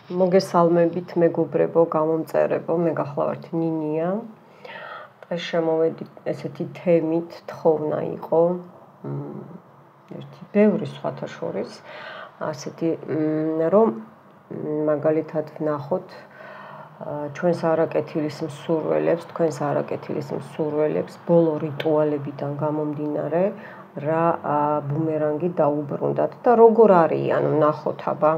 მოგესალმებით მეგობრებო, გამომწერებო, მე გახლავართ ნინია. დღეს შემოვედი ესეთი თემით, თხოვნა იყო ერთი ბევრი სხვათა შორის, ასეთი რომ მაგალითად ვნახოთ ჩვენს არაკეთილის მსურველებს, თქვენს არაკეთილის მსურველებს ბოლო რიტუალებიდან გამომდინარე რა ბუმერანგი დაუბრუნდათ და როგორ არიან ვნახოთ აბა.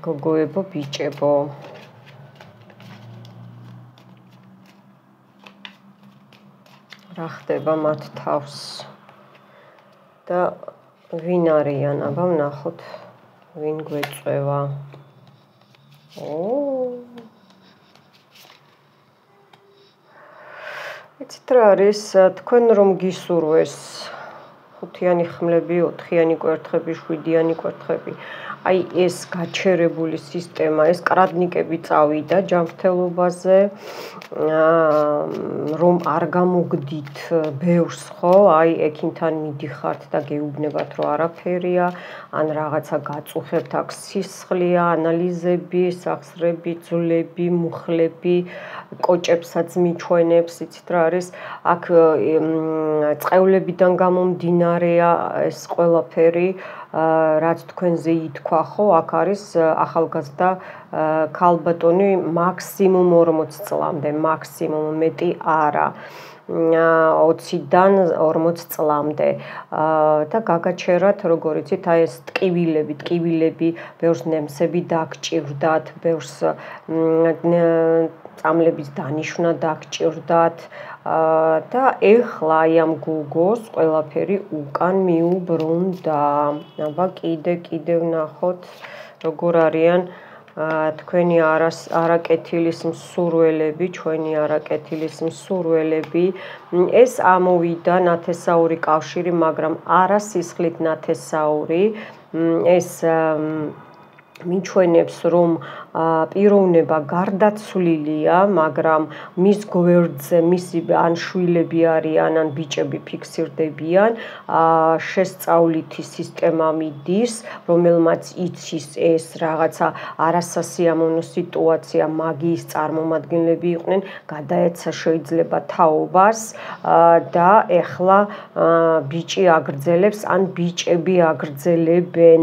გოგოებო, ბიჭებო. რა ხდება მათ თავს და ვინ არიან, აბა ვნახოთ, ვინ გვეწევა. იცით რა არის, თქვენ რომ გისურვეს 5-იანი ხმლები, 4-იანი კვერთხები, 7-იანი კვერთხები, აი ეს გაჩერებული სისტემა, ეს კრადნიკები წავიდა ჯანმრთელობაზე, რომ არ გამოგდით ბევრს, ხო, აი ექიმთან მიდიხართ და გეუბნებათ რომ არაფერია, ან რაღაცა გაწუხებთ, აქ სისხლია, ანალიზები, სახსრები, ძვლები, მუხლები, კოჭებსაც მიჩვენებს, იცით რა არის, აქ წყევლებიდან გამომდინარეა ეს ყველაფერი, რაც თქვენზე ითქვა, ხო, აქ არის ახალგაზრდა ქალბატონი მაქსიმუმ 40 წლამდე, მაქსიმუმ, მეტი არა. 20-დან 40 წლამდე და გაგაჩერათ, როგორ იცით, აი ეს ტკივილები, ბევრს ნემსები დაგჭირდათ, ბევრს წამლების დანიშვნა დაგჭირდათ და ეხლა აი ამ გოგოს ყველაფერი უკან მიუბრუნდა. აბა კიდე ვნახოთ, როგორ არიან თქვენი არაკეთილის მსურველები, ჩვენი არაკეთილის მსურველები. ეს ამოვიდა ნათესაური კავშირი, მაგრამ არა სისხლით ნათესაური, ეს მიჩვენებს რომ პიროვნება გარდაცვლილია, მაგრამ მის გვერდზე მისი ან შვილები არიან, ან ბიჭები ფიქსირდებიან, შესწავლითი სისტემა მიდის, რომელმაც იცის ეს რაღაცა არასასიამოვნო სიტუაცია, მაგიის წარმომადგენლები იყვნენ, გადაეცა შეიძლება თაობას და ეხლა ბიჭი აგრძელებს, ან ბიჭები აგრძელებენ,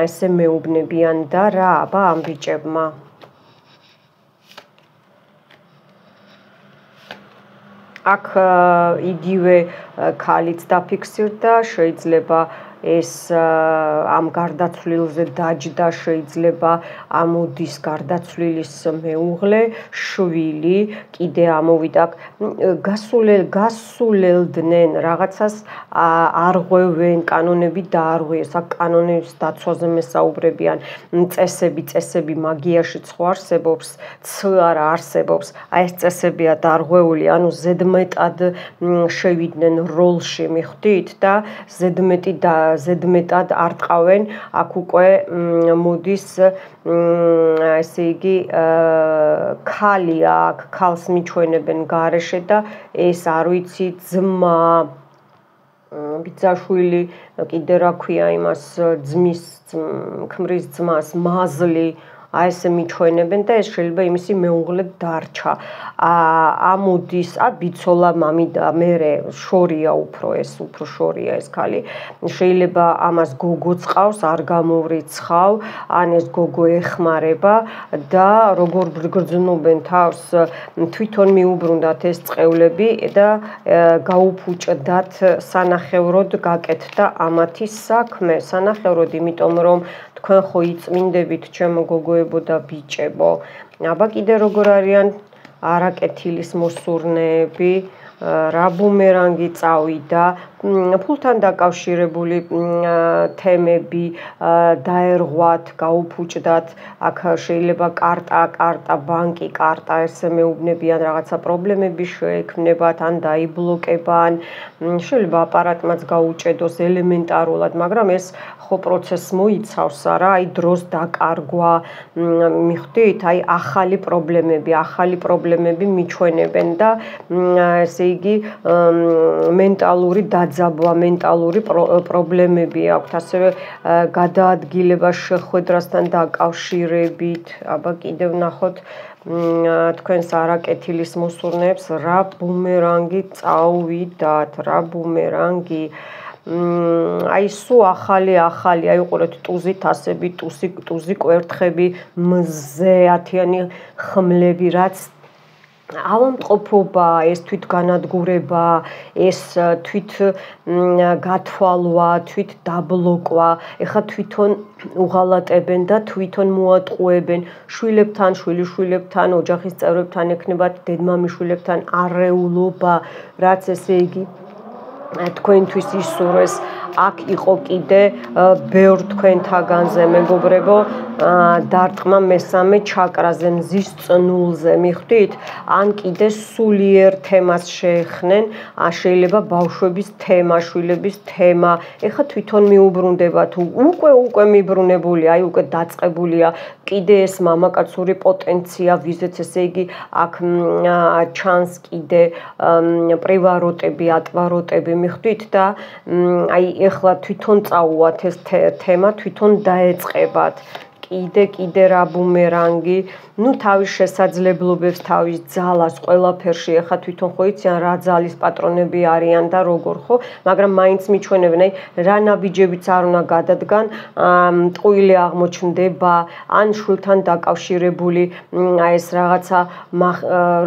ესე მეუბნებიან და რა, აბა ამ ბიჭებმა. აქ იგივე ქალიც დაფიქსირდა, შეიძლება ეს ამ გარდაცვლილზე დაჯდა, შეიძლება ამოდის გარდაცვლილის მეუღლე, შვილი, კიდე ამოვიდა, გასულელდნენ რაღაცას არღვევენ, კანონები დაარღვიეს, აქ კანონების დაცვაზე მესაუბრებიან, წესები მაგიაში ხო არსებობს, არა არსებობს, აი ეს წესებია დარღვეული, ანუ ზედმეტად შევიდნენ როლში, მიხვდით და ზედმეტად არტყავენ, აქ უკვე მოდის ესე იგი ქალია, აქ ქალს მიჩვენებენ გარეშე და ეს არ ვიცი ძმა, ბიძაშვილი, კიდე რა ქვია იმას ქმრის ძმას, მაზლი, აი ესე მიჩვენებენ და ეს შეიძლება იმისი მეუღლე დარჩა. ამოდის, ბიცოლა მამიდა, მერე შორია უფრო ეს ქალი. შეიძლება ამას გოგოც ყავს, არ გამოვრიცხავ, ან ეს გოგო ეხმარება და როგორ გრძნობენ თავს, თვითონ მიუბრუნდათ ეს წყევლები და გაუფუჭდათ სანახევროდ გაკეთდა ამათი საქმე, სანახევროდ, იმიტომ რომ თქვენ ხო იწმინდებით, ჩემო გოგოებო და ბიჭებო. აბა კიდე როგორ არიან არაკეთილის მოსურნეები, რა ბუმერანგი წავიდა, ფულთან დაკავშირებული თემები დაერღვათ, გაუფუჭდათ, აქ შეიძლება კარტა, ბანკი კარტა, ესე მეუბნებიან, რაღაცა პრობლემები შეექმნებათ, ან დაიბლოკებან, შეიძლება აპარატმაც გაუჭედოს ელემენტარულად, მაგრამ ეს ხო პროცესს მოიცავს არა, აი დროს დაკარგვა, მიხვდით, აი ახალი პრობლემები მიჩვენებენ და ესე იგი მენტალური დაძაბვა, მენტალური პრობლემები აქვთ, ასევე გადაადგილება შეხვედრასთან დაკავშირებით. აბა კიდევ ნახოთ თქვენს არაკეთილის მოსურნეებს რა ბუმერანგი წავიდათ, რა ბუმერანგი აი სულ ახალი, აი უყურეთ ტუზით ასები, ტუზი კვერთხები, მზე, ათიანი ხმლები, რაც ავამტყოფობა, ეს თვითგანადგურება, ეს თვით გათვალვა, თვით დაბლოკვა, ეხლა თვითონ უღალატებენ და თვითონ მოატყუებენ შვილებთან, შვილიშვილებთან, ოჯახის წევრებთან ექნებათ დედმამიშვილებთან არეულობა, რაც ესე იგი თქვენთვის ისურვეს აქ იყო კიდე ბევრ თქვენთაგანზე მეგობრებო დარტყმა მესამე ჩაკრაზე მზის წნულზე მიხვდით ან კიდე სულიერ თემას შეეხნენ შეიძლება ბავშვების თემა, შვილების თემა ეხლა თვითონ მიუბრუნდება თუ უკვე მიბრუნებულია აი უკვე დაწყებულია კიდე ეს მამაკაცური პოტენცია ვიზეც ესე იგი აქ ჩანს კიდე პრივაროტები, ატვაროტები მიხვდით და აი ეხლა თვითონ წაუვათ ეს თემა თვითონ დაეწყებათ კიდე რა ბუმერანგი ну თავის შესაძლებლობებს თავის ძალას ყველაფერში ეხა თვითონ ხო იციან რა ძალის პატრონები არიან და როგორ ხო მაგრამ მაინც მიჩვენებენ აი რა ნაბიჯებიც არ უნდა გადადგან ტყუილი აღმოჩნდება ან შვილთან დაკავშირებული აი ეს რაღაცა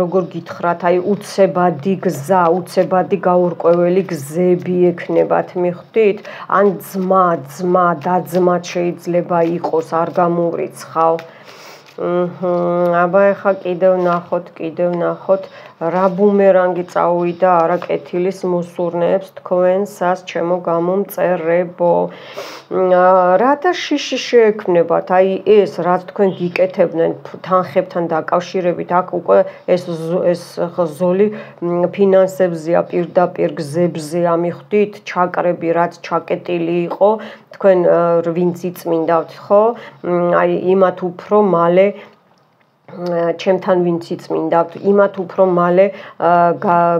როგორ გითხრათ აი უცებადი გზა უცებადი გაურკვეველი გზები ექნებათ მიხვდით ან ძმა და-ძმად შეიძლება იყოს არ გამურიცხავ აბა ეხა კიდევ ნახოთ რა ბუმერანგი წავიდა არაკეთილის მოსურნეებს თქვენსას ჩემო გამომწერებო რათა შიში შეექმნებათ აი ეს რაც თქვენ გიკეთებდნენ თანხებთან დაკავშირებით აქ უკვე ეს ზოლი ფინანსებზეა პირდაპირ გზებზეა მიხვდით ჩაკრები რაც ჩაკეტილი იყო თქვენ ვინც იწმინდავთ ხო აი იმათ უფრო მალე ჩემთან ვინც იწმინდავთ იმათ უფრო მალე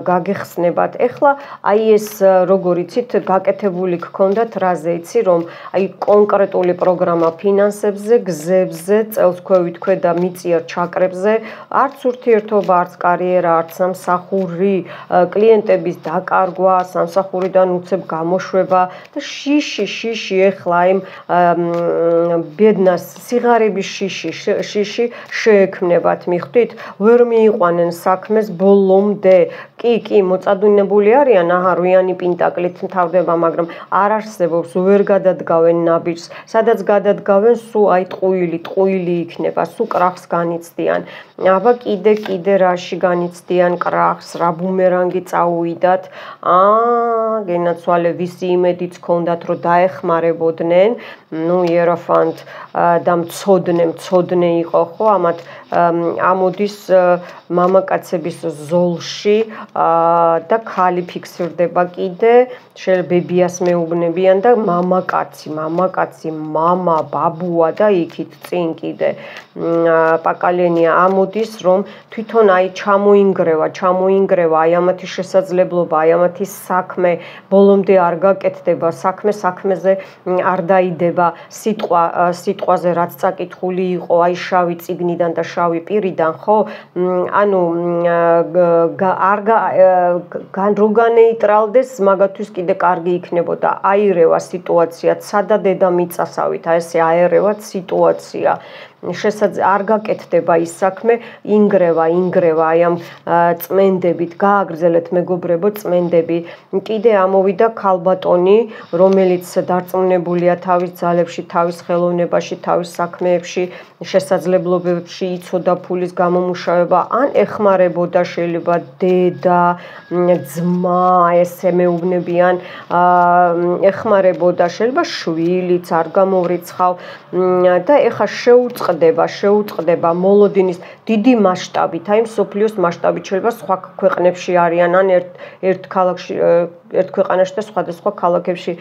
გაგეხსნებათ ეხლა აი ეს როგორ იცით გაკეთებული გქონდათ რაზე იცი რომ აი კონკრეტული პროგრამა ფინანსებზე გზებზე წელს ქვევით და მიწიერ ჩაკრებზე არც ურთიერთობა არც კარიერა არც სამსახური კლიენტების დაკარგვა სამსახურიდან უცებ გამოშვება და შიში ეხლა იმ ბედნას სიღარიბის შიში შეექმნებათ მიხვდით ვერ მიიყვანენ საქმეს ბოლომდე კი მოწადუნებული არიან აჰარვიანი პინტაკლით მთავრდება მაგრამ არ არსებობს ვერ გადადგავენ ნაბიჯს სადაც გადადგავენ სულ აი ტყუილი იქნება სულ კრახს განიცდიან აბა კიდე რაში განიცდიან კრახს რა ბუმერანგი წაუვიდათ გენაცვალე ვისი იმედიც ქონდათ რომ დაეხმარებოდნენ ну იეროფანტ და მცოდნე იყო ხო ამათ ამოდის მამაკაცების ზოლში და ქალი ფიქსირდება კიდე შეიძლება ბებიას მეუბნებიან და მამაკაცი მამა ბაბუა და იქით წინ კიდე პაკალენია ამოდის რომ თვითონ აი ჩამოინგრევა აი ამათი შესაძლებლობა აი ამათი საქმე ბოლომდე არ გაკეთდება საქმეზე არ დაიდება სიტყვაზე რაც წაკითხული იყო აი შავი წიგნიდან და შავი პირიდან ხო ანუ რო განეიტრალდეს მაგათთვის კიდე კარგი იქნებოდა აირევა სიტუაცია ცადა დედამიწასავით აი ესე აერევათ სიტუაცია არ გაკეთდება ის საქმე ინგრევა აი ამ წმენდებით გააგრძელეთ მეგობრებო წმენდები კიდე ამოვიდა ქალბატონი რომელიც დარწმუნებულია თავის ძალებში თავის ხელოვნებაში თავის საქმეებში შესაძლებლობებში იცოდა ფულის გამომუშავება ან ეხმარებოდა შეიძლება დედა ძმა ესე მეუბნებიან ეხმარებოდა შეიძლება შვილიც არ გამოვრიცხავ და ეხა შეუწყდება მოლოდინის დიდი მასშტაბით აი მსოფლიოს მასშტაბით შეიძლება სხვა ქვეყნებში არიან ან ერთ ქალაქში ერთ ქვეყანაში და სხვადასხვა ქალაქებში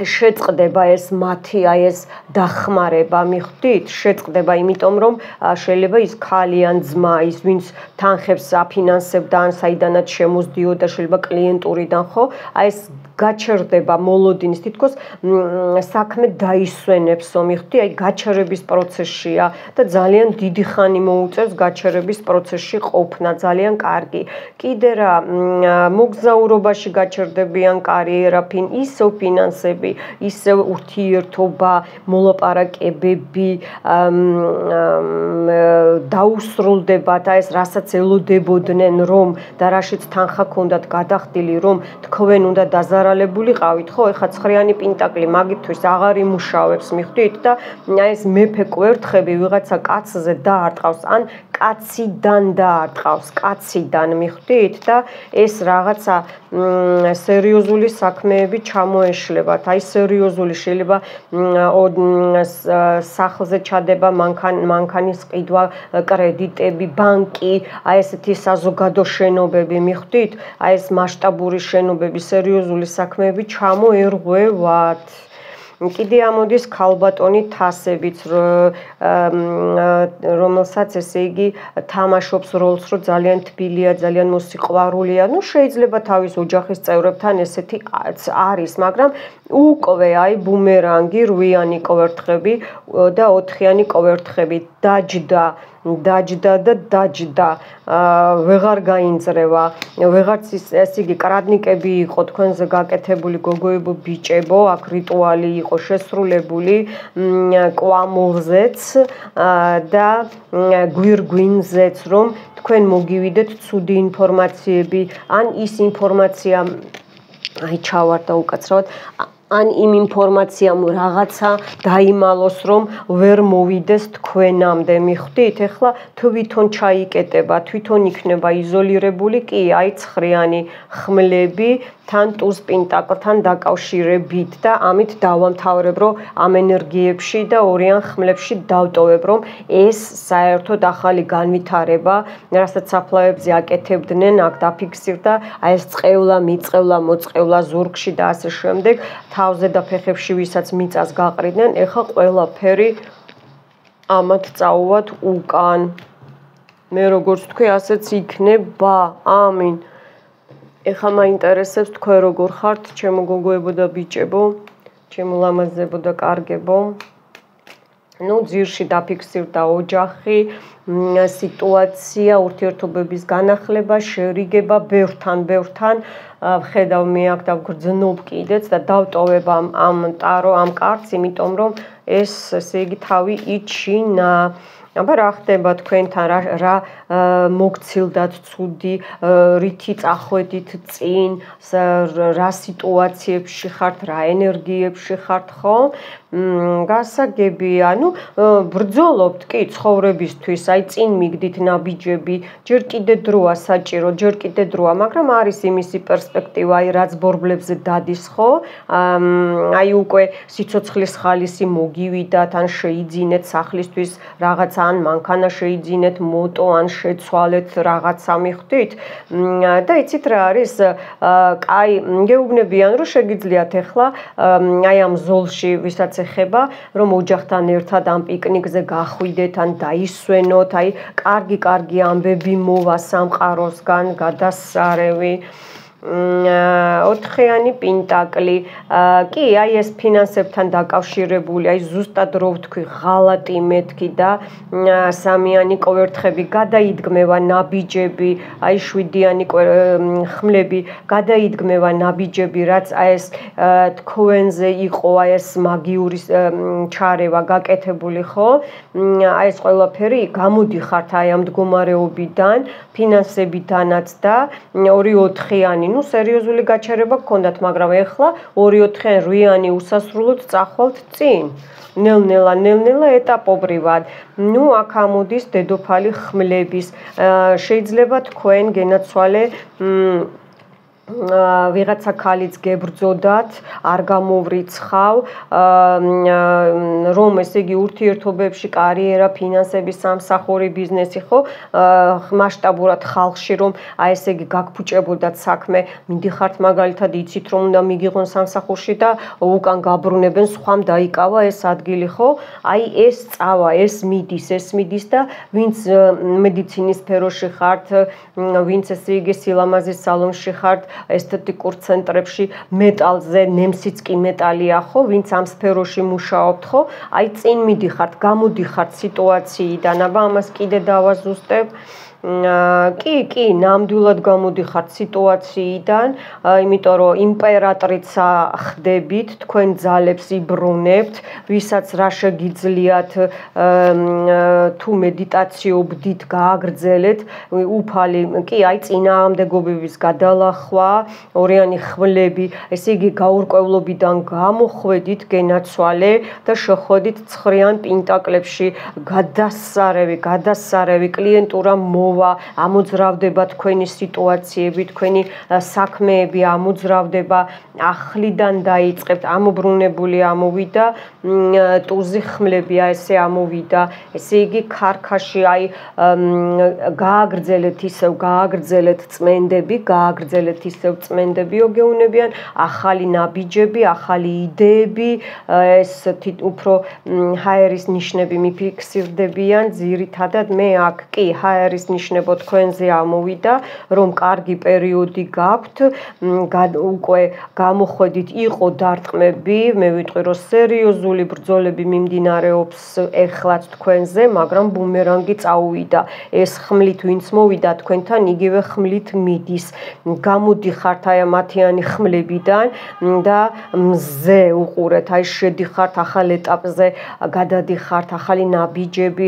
შეწყდება ეს მათი ეს დახმარება მიხვდით შეწყდება იმიტომ რომ შეიძლება ის ქალი ან ძმა ის ვინც თანხებს აფინანსებდა ან საიდანაც შემოსდიოდა შეიძლება კლიენტურიდან ხო ეს გაჩერდება მოლოდინის თითქოს საქმე დაისვენებსო მიხვდი აი გაჩერების პროცესშია და ძალიან დიდი ხანი მოუწევს გაჩერების პროცესში ყოფნა ძალიან კარგი კიდე რა მოგზაურობაში გაჩერდებიან კარიერა ისევ ფინანსები ისევ ურთიერთობა მოლაპარაკებები დაუსრულდებათ ეს რასაც ელოდებოდნენ რომ და რაშიც თანხა ქონდათ გადახდილი რომ თქვენ უნდა დაზარალებულიყავით ხო ეხა ცხრიანი პენტაკლი მაგისთვის აღარ იმუშავებს მიხვდით და ეს მეფე კვერთხები ვიღაცა კაცზე დაარტყავს ან კაციდან დაარტყავს კაციდან მიხვდით და ეს რაღაცა სერიოზული საქმეები ჩამოეშლებათ აი სერიოზული შეიძლება სახლზე ჩადება მანქანის ყიდვა კრედიტები ბანკი აი ესეთი საზოგადო შენობები მიხვდით აი ეს მასშტაბური შენობები სერიოზული საქმეები ჩამოერღვევათ კიდე ამოდის ქალბატონი თასებიც რომელსაც ესე იგი თამაშობს როლს რომ ძალიან თბილია ძალიან მოსიყვარულია ну შეიძლება თავის ოჯახის წევრებთან ესეთი არის მაგრამ უკვე აი ბუმერანგი 8-იანი კვერთხები და 4-იანი კვერთხები დაჯდა ვეღარ გაინწრევა ვეღარც ეს იგი კრადნიკები იყო თქვენზე გაკეთებული გოგოებო ბიჭებო აქ რიტუალი იყო შესრულებული კვამოვზეც და გვირგვინზეც რომ თქვენ მოგივიდეთ ცუდი ინფორმაციები ან ის ინფორმაცია აი ჩავარდა უკაცრავად ან იმ ინფორმაციამ რაღაცა დაიმალოს რომ ვერ მოვიდეს თქვენამდე მიხვდით ეხლა თვითონ ჩაიკეტება თვითონ იქნება იზოლირებული კი აი ცხრიანი ხმლები თან ტუს პენტაკლთან დაკავშირებით და ამით დავამთავრებ რომ ამ ენერგიებში და ორიან ხმლებში დავტოვებ რომ ეს საერთოდ ახალი განვითარება რასაც საფლავებზე აკეთებდნენ აქ დაფიქსირდა აი ეს წყევლა მიწევლა მოწყევლა ზურგში და ასე შემდეგ თავზე და ფეხებში ვისაც მიწას გაყრიდნენ ეხა ყველაფერი ამათ წაუვათ უკან მე როგორც თქვი ასეც იქნება ამინ ეხლა მაინტერესებს თქვენ როგორ ხართ ჩემო გოგოებო და ბიჭებო ჩემო ლამაზებო და კარგებო ну ძირში დაფიქსირდა ოჯახი სიტუაცია ურთიერთობების განახლება შერიგება ბევრთან ვხედავ მე აქ დავგრძნობ კიდეც და დავტოვებ ამ ტარო ამ კარტს იმიტომ რომ ეს ესე იგი თავი იჩინა აბა რა ხდება თქვენთან რა მოგცილდათ ცუდი რითი წახვედით წინ რა სიტუაციებში ხართ რა ენერგიებში ხართ ხო გასაგებია ну ბრძოლობთ კი ცხოვრებისთვის აი წინ მიგდით ნაბიჯები ჯერ კიდე დროა საჭირო ჯერ კიდე დროა მაგრამ არის იმისი პერსპექტივა აი რაც ბორბლებზე დადის ხო აი უკვე სიცოცხლის ხალისი მოგივიდათ ან შეიძინეთ სახლისთვის რაღაცა ან მანქანა შეიძინეთ მოტო ან შეცვალეთ რაღაცა მიხვდით და იცით რა არის კაი გეუბნებიან რომ შეგიძლიათ ახლა აი ამ ზოლში ვისაც ეხება რომ ოჯახთან ერთად ამ პიკნიკზე გახვიდეთ ან დაისვენოთ აი კარგი ამბები მოვა სამყაროსგან გადასარევი 4-იანი პენტაკლი კი აი ეს ფინანსებთან დაკავშირებული აი ზუსტად რო ვთქვი ღალატი მეთქი და 3-იანი კვერთხები გადაიდგმევა ნაბიჯები აი 7-იანი ხმლები გადაიდგმევა ნაბიჯები რაც აი ეს თქვენზე იყო აი ეს მაგიური ჩარევა გაკეთებული ხო აი ეს ყველაფერი გამოდიხართ აი ამ მდგომარეობიდან ფინანსებიდანაც და 2-4-იანი ну სერიოზული გაჩერება გქონდათ მაგრამ ეხლა 2-4-იანი 8-იანი უსასრულოდ წახვალთ წინ ნელ-ნელა ეტაპობრივად ну აქ ამოდის დედოფალი ხმლების შეიძლება თქვენ გენაცვალე ვიღაცა ქალიც გებრძოდათ, არ გამოვრიცხავ, რომ ესე იგი ურთიერთობებში კარიერა, ფინანსების სამსახური, ბიზნესი ხო, მასშტაბურად ხალხში რომ აი ესე იგი გაგფუჭებოდათ საქმე, მიდიხართ მაგალითად იცით რომ უნდა მიგიღონ სამსახურში და უკან გაბრუნებენ, სხვამ დაიკავა ეს ადგილი ხო? აი ეს წავა, ეს მიდის და ვინც მედიცინის სფეროში ხართ, ვინც ესე იგი სილამაზის სალონში ხართ, ესთეტიკურ ცენტრებში მეტალზე, ნემსიც კი მეტალია ხო, ვინც ამ სფეროში მუშაობთ ხო, აი წინ მიდიხართ, გამოდიხართ სიტუაციიდან, აბა ამას კიდე დავაზუსტებ. კი, ნამდვილად გამოდიხართ სიტუაციიდან, იმიტომ რომ იმპერატრიცა ხდებით, თქვენ ძალებს იბრუნებთ, ვისაც რა შეგიძლიათ თუ მედიტაციობდით, გააგრძელეთ, უფალი, კი, აი წინააღმდეგობების გადალახვა, ორიანი ხვლები, ესე იგი გაურკვევლობიდან გამოხვედით, გენაცვალე და შეხვედით ცხრიან პენტაკლებში, გადასარევი კლიენტურა ამოძრავდება თქვენი სიტუაციები, თქვენი საქმეები ამოძრავდება, ახლიდან დაიწყებთ, ამობრუნებული ამოვიდა, ტუზი ხმლებია ესე ამოვიდა, ესე იგი ქარქაში აი გააგრძელეთ წმენდებიო გეუნებიან, ახალი ნაბიჯები, ახალი იდეები, ეს უფრო ჰაერის ნიშნები მიფიქსირდებიან, ძირითადად მე აქ კი ჰაერის ნიშნებო თქვენზე ამოვიდა, რომ კარგი პერიოდი გაქვთ, უკვე გამოხვედით, იყო დარტყმები, მე ვიტყვი რომ სერიოზული ბრძოლები მიმდინარეობს ეხლაც თქვენზე, მაგრამ ბუმერანგი წაუვიდა. ეს ხმლით ვინც მოვიდა თქვენთან, იგივე ხმლით მიდის. გამოდიხართ აი მათიანი ხმლებიდან და მზე უყურეთ, აი შედიხართ ახალ ეტაპზე, გადადიხართ ახალი ნაბიჯები,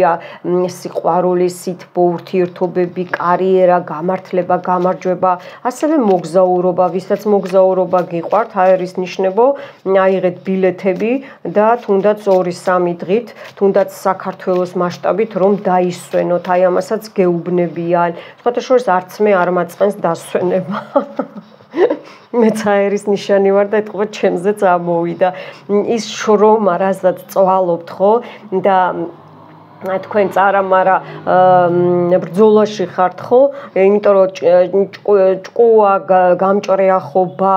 სიყვარული, სითბო, ურთიერთობები, კარიერა, გამართლება, გამარჯვება, ასევე მოგზაურობა, ვისაც მოგზაურობა გიყვართ, ჰაერის ნიშნებო, აიღეთ ბილეთები და თუნდაც 2-3 დღით, თუნდაც საქართველოს მასშტაბით რომ დაისვენოთ, აი ამასაც გეუბნებიან. სხვათა შორის არც მე არ მაწყენს დასვენება. მეც ჰაერის ნიშანი ვარ და ეთქობა ჩემზეც ამოვიდა. ის შრომა, რასაც წვალობთ ხო და თქვენ წარამარა ბრძოლაში ხართ ხო, იმიტომ რომ ჭკუა, გამჭრიახობა,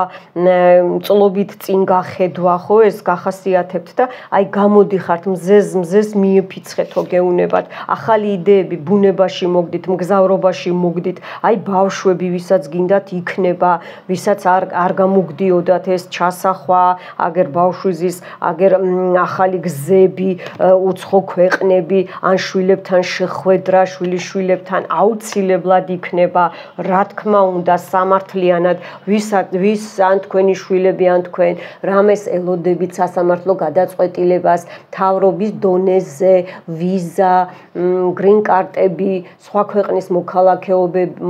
წლობით წინ გახედვა ხო, ეს გახასიათებთ და აი გამოდიხართ მზეს მიეფიცხეთო გეუნებათ, ახალი იდეები ბუნებაში მოგდით, მგზავრობაში მოგდით, აი ბავშვები ვისაც გინდათ იქნება, ვისაც არ გამოგდიოდათ ეს ჩასახვა, აგერ ბავშვიზის, აგერ ახალი გზები, უცხო ქვეყნები, ან შვილებთან შეხვედრა, შვილიშვილებთან აუცილებლად იქნება, რა თქმა უნდა, სამართლიანად, ვის ან თქვენი შვილები ან თქვენ რამეს ელოდებით სასამართლო გადაწყვეტილებას, მთავრობის დონეზე, ვიზა, გრინ კარტები, სხვა ქვეყნის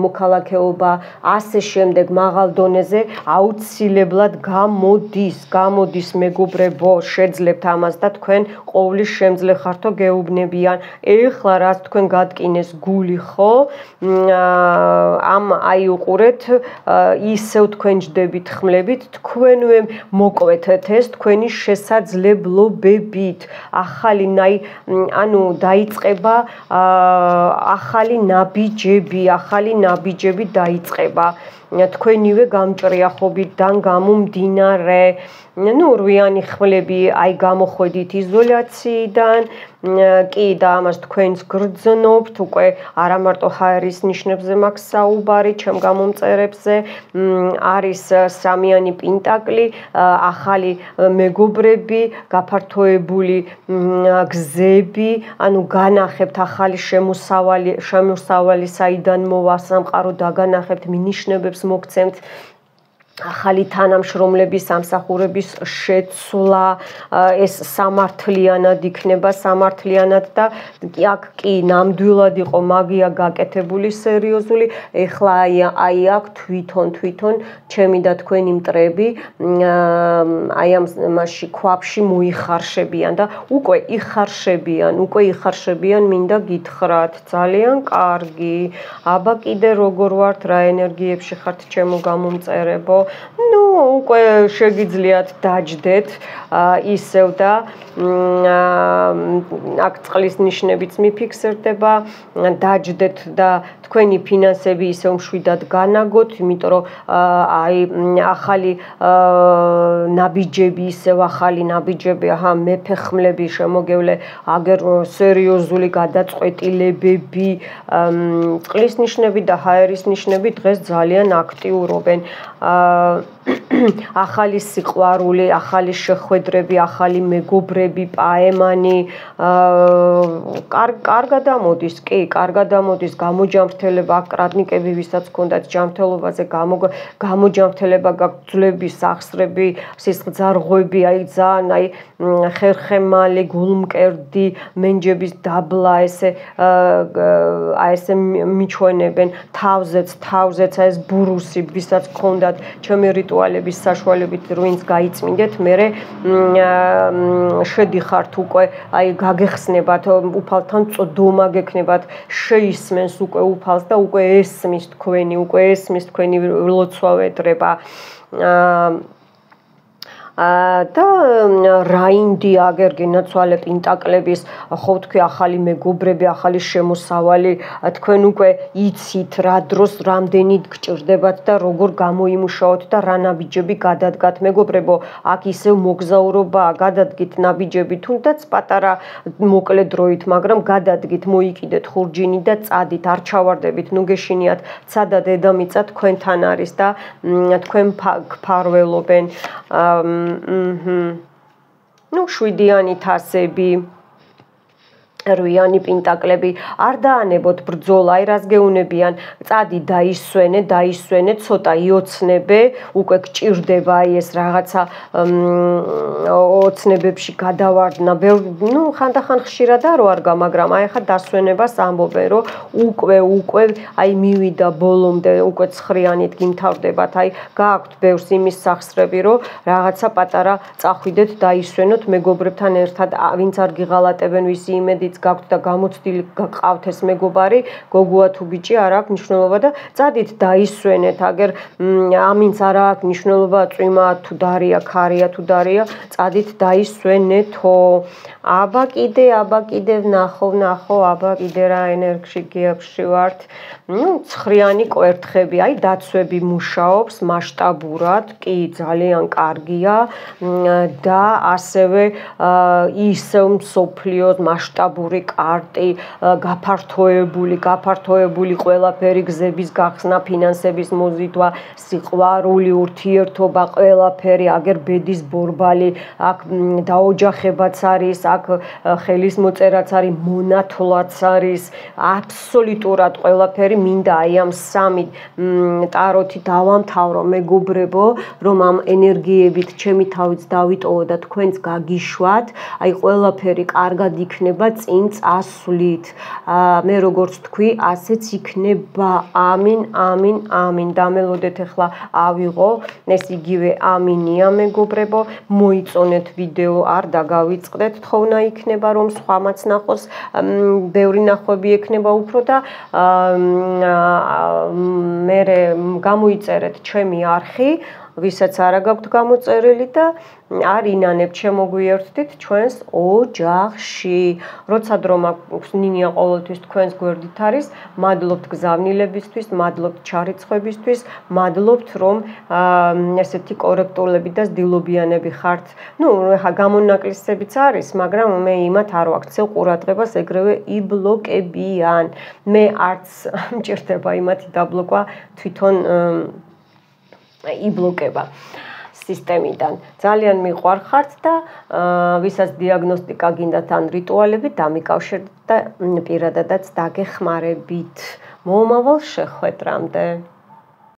მოქალაქეობა, ასე შემდეგ მაღალ დონეზე აუცილებლად გამოდის მეგობრებო, შეძლებთ ამას და თქვენ ყოვლის შემძლე ხართო გეუბნებიან. ეხლა რაც თქვენ გადკინეს გული ხო, ამ აი უყურეთ, ისევ თქვენ ჯდებით ხმლებით, თქვენვე მოკვეთეთ ეს თქვენი შესაძლებლობებით. ახალი დაიწყება ახალი ნაბიჯები დაიწყება. თქვენივე გამჭრიახობიდან გამომდინარე, რვიანი ხმლები აი გამოხვედით იზოლაციიდან, კი და ამას თქვენს გრძნობთ, უკვე არა მარტო ჰაერის ნიშნებზე მაქვს საუბარი, ჩემ გამომწერებზე, არის სამიანი პენტაკლი, ახალი მეგობრები, გაფართოებული გზები, ანუ განახებთ ახალი შემოსავალი, საიდან მოვა სამყარო, დაგანახებთ, მინიშნებებს მოგცემთ. ახალი თანამშრომლების სამსახურების შეცვლა ეს სამართლიანად იქნება სამართლიანად და აქ კი ნამდვილად იყო მაგია გაკეთებული სერიოზული ეხლა აი აქ თვითონ ჩემი და თქვენი მტრები აი ამ მასში ქვაბში მოიხარშებიან და უკვე იხარშებიან მინდა გითხრათ ძალიან კარგი აბა კიდე როგორ ვართ რა ენერგიებში ხართ ჩემო გამომწერებო ну უკვე შეგიძლიათ დაждეთ ისევ და აქ წყლის ნიშნებიც მიფიქსირდება დაждეთ და თქვენი ფინანსები ისევ მშვიდად განაგოთ იმიტომ რომ აი ახალი ნაბიჯები ისევ ახალი ნაბიჯები აჰა მეფეხმლები შემოგევლე აგერ სერიოზული გადაწყვეტილებები წყლის ნიშნები და ჰაერის ნიშნები დღეს ძალიან აქტიურობენ ახალი სიყვარული, ახალი შეხვედრები, ახალი მეგობრები, პაემანი კარგად ამოდის, კი, კარგად ამოდის გამოჯამრთელება, აქ კრატნიკები, ვისაც ჰქონდათ ჯამრთელობაზე გამოჯამრთელება გაქვთ ძვლები, სახსრები, სისხლძარღვები, აი ძალიან აი ხერხემალი, გულმკერდი, მენჯების დაბლა ესე მიჩვენებენ თავზეც აი ეს ბურუსი, ვისაც ჰქონდათ ჩემი რიტუალების საშუალებით როინც გაიწმინდეთ, მერე შედიხართ უკვე, აი გაგეხსნებათ უფალთან წოდომა გექნებათ, შეისმენს უკვე უფალს და უკვე ესმის თქვენი ლოცვა ვეტრება და რაინდი აგერ გენაცვალე პენტაკლების ხო თქვი ახალი მეგობრები, ახალი შემოსავალი, თქვენ უკვე იცით რა დროს რამდენი გჭირდებათ და როგორ გამოიმუშაოთ და რა ნაბიჯები გადადგათ მეგობრებო, აქ ისევ მოგზაურობაა, გადადგით ნაბიჯები თუნდაც პატარა მოკლე დროით, მაგრამ გადადგით, მოიკიდეთ ხურჯინი და წადით, არ ჩავარდებით, ნუ გეშინიათ, ცადა დედამიწა თქვენთან არის და თქვენ გფარველობენ ну შვიდიანი თასები რვიანი პენტაკლები არ დაანებოთ ბრძოლა, აი რას გეუნებიან, წადი დაისვენე, ცოტა იოცნებე, უკვე გჭირდება აი ეს რაღაცა ოცნებებში გადავარდნა, ну ხანდახან ხშირად არ ვარგა, მაგრამ აი ხა დასვენებას ამბობენ, რომ უკვე აი მივიდა ბოლომდე, უკვე ცხრიანით გიმთავრდებათ, აი გააქვთ ბევრს იმის სახსრები, რომ რაღაცა პატარა წახვიდეთ, დაისვენოთ მეგობრებთან ერთად, ვინც არ გიღალატებენ, ვისი იმედი გაქვთ და გამოცდილი გყავთ ეს მეგობარი, გოგოა თუ ბიჭი არ აქვს მნიშვნელობა და წადით დაისვენეთ, აგერ ამინც არ აქვს მნიშვნელობა, წვიმა თუ დარია, ქარია თუ დარია, წადით დაისვენეთო. აბა კიდე ვნახო, აბა კიდე რა ენერგიაში ვართ. ну ცხრიანი კვერთხები, აი დაცვები მუშაობს მასშტაბურად, კი ძალიან კარგია და ასევე ისევ მსოფლიოს მასშტაბური კარტი, გაფართოებული ყველაფერი, გზების გახსნა, ფინანსების მოზიდვა, სიყვარული, ურთიერთობა, ყველაფერი, აგერ ბედის ბორბალი, აქ დაოჯახებაც არის, აქ ხელის მოწერაც არის, მონათლაც არის, აბსოლუტურად ყველაფერი მინდა აი ამ სამი ტაროთი დავამთავრო მეგობრებო, რომ ამ ენერგიებით ჩემი თავიც დავიტოვო და თქვენც გაგიშვათ, აი ყველაფერი კარგად იქნება წინ წასვლით. მე როგორც თქვი, ასეც იქნება. ამინ. დამელოდეთ ახლა ავიღო, ეს იგივე ამინია მეგობრებო, მოიწონეთ ვიდეო, არ დაგავიწყდეთ, თხოვნა იქნება რომ სხვამაც ნახოს, ბევრი ნახვები ექნება უფრო და მე გამოიწერეთ ჩემი არხი, ვისაც არა გაქვთ გამოწერილი და არ ინანებთ, შემოგვიერთდით ჩვენს ოჯახში. როცა დრო მაქვს, ნინია ყოველთვის თქვენს გვერდით არის. მადლობთ გზავნილებისთვის, მადლობთ ჩარიცხვებისთვის, მადლობთ რომ ესეთი კორექტულები და სდილობიანები ხართ. ну ეხა გამონაკლისებიც არის, მაგრამ მე იმათ არ ვაქცევ ყურადღებას, ეგრევე იბლოკებიან. მე არც მჭირდება იმათი დაბლოკვა, თვითონ იბლოკება სისტემიდან. ძალიან მიყვარხართ და ვისაც დიაგნოსტიკა გინდათ ან რიტუალები, დამიკავშირდეთ და პირადადაც დაგეხმარებით. მომავალ შეხვედრამდე.